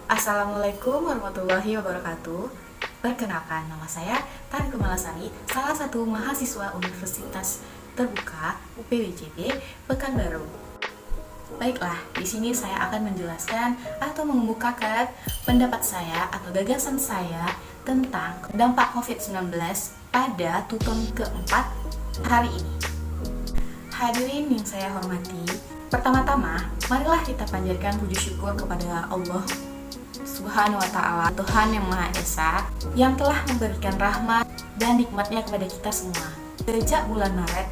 Assalamualaikum warahmatullahi wabarakatuh. Perkenalkan, nama saya Tari Kemalasari, salah satu mahasiswa Universitas Terbuka UPWJB Pekanbaru. Baiklah, di sini saya akan menjelaskan atau mengemukakan pendapat saya atau gagasan saya tentang dampak COVID-19 pada tuton keempat hari ini. Hadirin yang saya hormati, pertama-tama, marilah kita panjatkan puji syukur kepada Allah Subhanahu wa Ta'ala, Tuhan yang Maha Esa, yang telah memberikan rahmat dan nikmatnya kepada kita semua. Sejak bulan Maret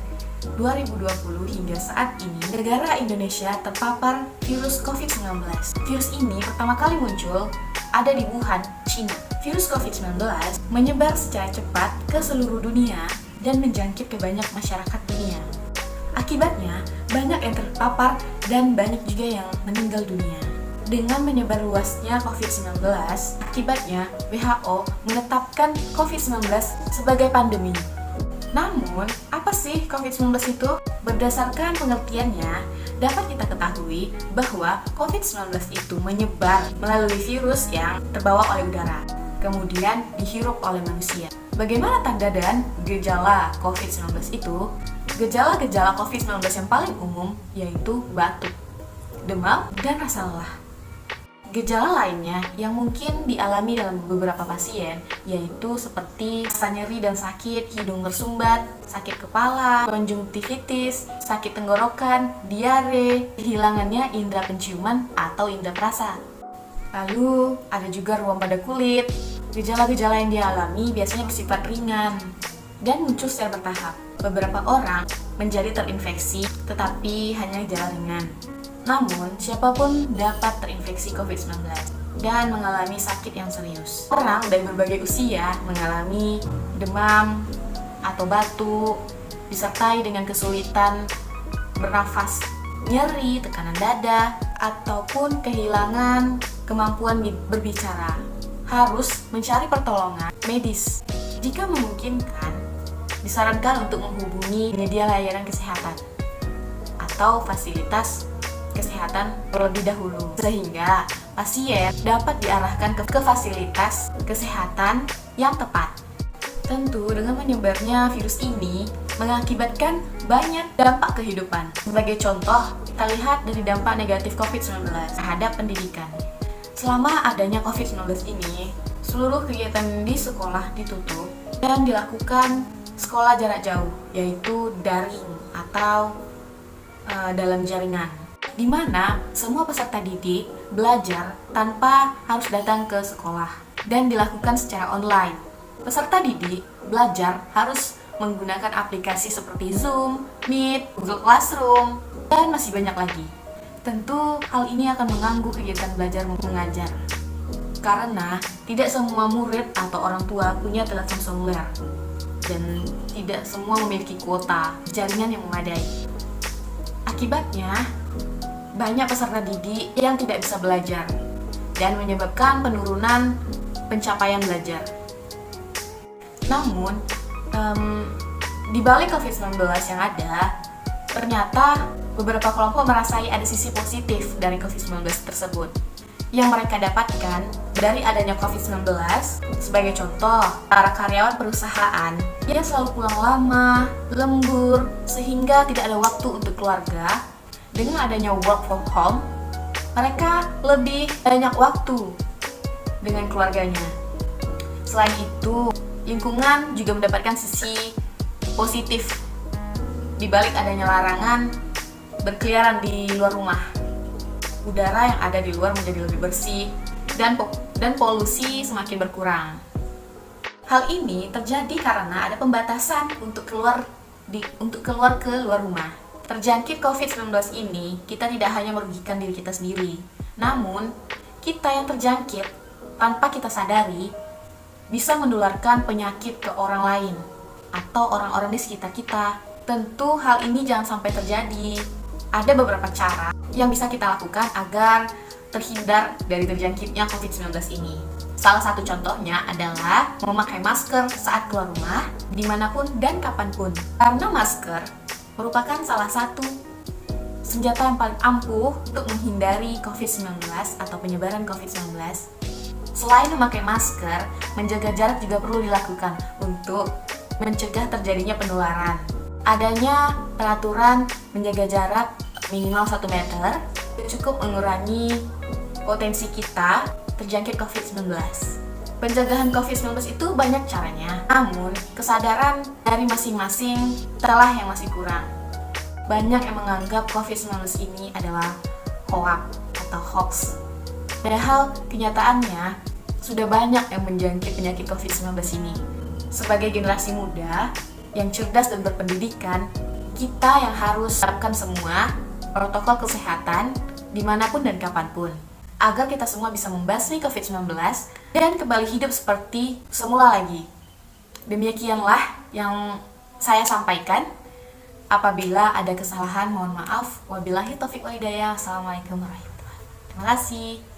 2020 hingga saat ini, negara Indonesia terpapar virus COVID-19. Virus ini pertama kali muncul ada di Wuhan, China. Virus COVID-19 menyebar secara cepat ke seluruh dunia dan menjangkit ke banyak masyarakat dunia. Akibatnya, banyak yang terpapar dan banyak juga yang meninggal dunia. Dengan menyebar luasnya COVID-19, akibatnya WHO menetapkan COVID-19 sebagai pandemi. Namun, apa sih COVID-19 itu? Berdasarkan pengertiannya, dapat kita ketahui bahwa COVID-19 itu menyebar melalui virus yang terbawa oleh udara, kemudian dihirup oleh manusia. Bagaimana tanda dan gejala COVID-19 itu? Gejala-gejala COVID-19 yang paling umum yaitu batuk, demam, dan rasa lelah. Gejala lainnya yang mungkin dialami dalam beberapa pasien yaitu seperti rasa nyeri dan sakit, hidung tersumbat, sakit kepala, konjungtivitis, sakit tenggorokan, diare, kehilangannya indera penciuman atau indera perasa. Lalu ada juga ruam pada kulit. Gejala-gejala yang dialami biasanya bersifat ringan dan muncul secara bertahap. Beberapa orang menjadi terinfeksi tetapi hanya gejala ringan. Namun, siapapun dapat terinfeksi COVID-19 dan mengalami sakit yang serius. Orang dari berbagai usia mengalami demam atau batuk, disertai dengan kesulitan bernafas, nyeri, tekanan dada, ataupun kehilangan kemampuan berbicara. Harus mencari pertolongan medis. Jika memungkinkan, disarankan untuk menghubungi penyedia layanan kesehatan atau fasilitas kesehatan terlebih dahulu, sehingga pasien dapat diarahkan ke fasilitas kesehatan yang tepat. Tentu dengan menyebarnya virus ini mengakibatkan banyak dampak kehidupan. Sebagai contoh, kita lihat dari dampak negatif COVID-19 terhadap pendidikan. Selama adanya COVID-19 ini, seluruh kegiatan di sekolah ditutup dan dilakukan sekolah jarak jauh, yaitu daring atau dalam jaringan, di mana semua peserta didik belajar tanpa harus datang ke sekolah dan dilakukan secara online. Peserta didik belajar harus menggunakan aplikasi seperti Zoom, Meet, Google Classroom, dan masih banyak lagi. Tentu hal ini akan mengganggu kegiatan belajar mengajar, karena tidak semua murid atau orang tua punya telepon seluler dan tidak semua memiliki kuota jaringan yang memadai. Akibatnya, banyak peserta didik yang tidak bisa belajar dan menyebabkan penurunan pencapaian belajar. Namun, di balik COVID-19 yang ada, ternyata beberapa kelompok merasai ada sisi positif dari COVID-19 tersebut yang mereka dapatkan dari adanya COVID-19. Sebagai contoh, para karyawan perusahaan yang selalu pulang lama, lembur, sehingga tidak ada waktu untuk keluarga. Dengan adanya work from home, mereka lebih banyak waktu dengan keluarganya. Selain itu, lingkungan juga mendapatkan sisi positif di balik adanya larangan berkeliaran di luar rumah. Udara yang ada di luar menjadi lebih bersih dan polusi semakin berkurang. Hal ini terjadi karena ada pembatasan untuk keluar ke luar rumah. Terjangkit COVID-19 ini, kita tidak hanya merugikan diri kita sendiri, namun kita yang terjangkit tanpa kita sadari bisa menularkan penyakit ke orang lain atau orang-orang di sekitar kita. Tentu hal ini jangan sampai terjadi. Ada beberapa cara yang bisa kita lakukan agar terhindar dari terjangkitnya COVID-19 ini. Salah satu contohnya adalah memakai masker saat keluar rumah, dimanapun dan kapanpun. Karena masker merupakan salah satu senjata yang paling ampuh untuk menghindari COVID-19 atau penyebaran COVID-19. Selain memakai masker, menjaga jarak juga perlu dilakukan untuk mencegah terjadinya penularan. Adanya peraturan menjaga jarak minimal 1 meter cukup mengurangi potensi kita terjangkit COVID-19. Pencegahan COVID-19 itu banyak caranya, namun kesadaran dari masing-masing telah yang masih kurang. Banyak yang menganggap COVID-19 ini adalah hoax. Padahal kenyataannya sudah banyak yang menjangkit penyakit COVID-19 ini. Sebagai generasi muda yang cerdas dan berpendidikan, kita yang harus terapkan semua protokol kesehatan dimanapun dan kapanpun, agar kita semua bisa membasmi COVID-19 dan kembali hidup seperti semula lagi. Demikianlah yang saya sampaikan. Apabila ada kesalahan, mohon maaf. Wabillahi taufiq wal hidayah. Assalamualaikum warahmatullahi wabarakatuh. Terima kasih.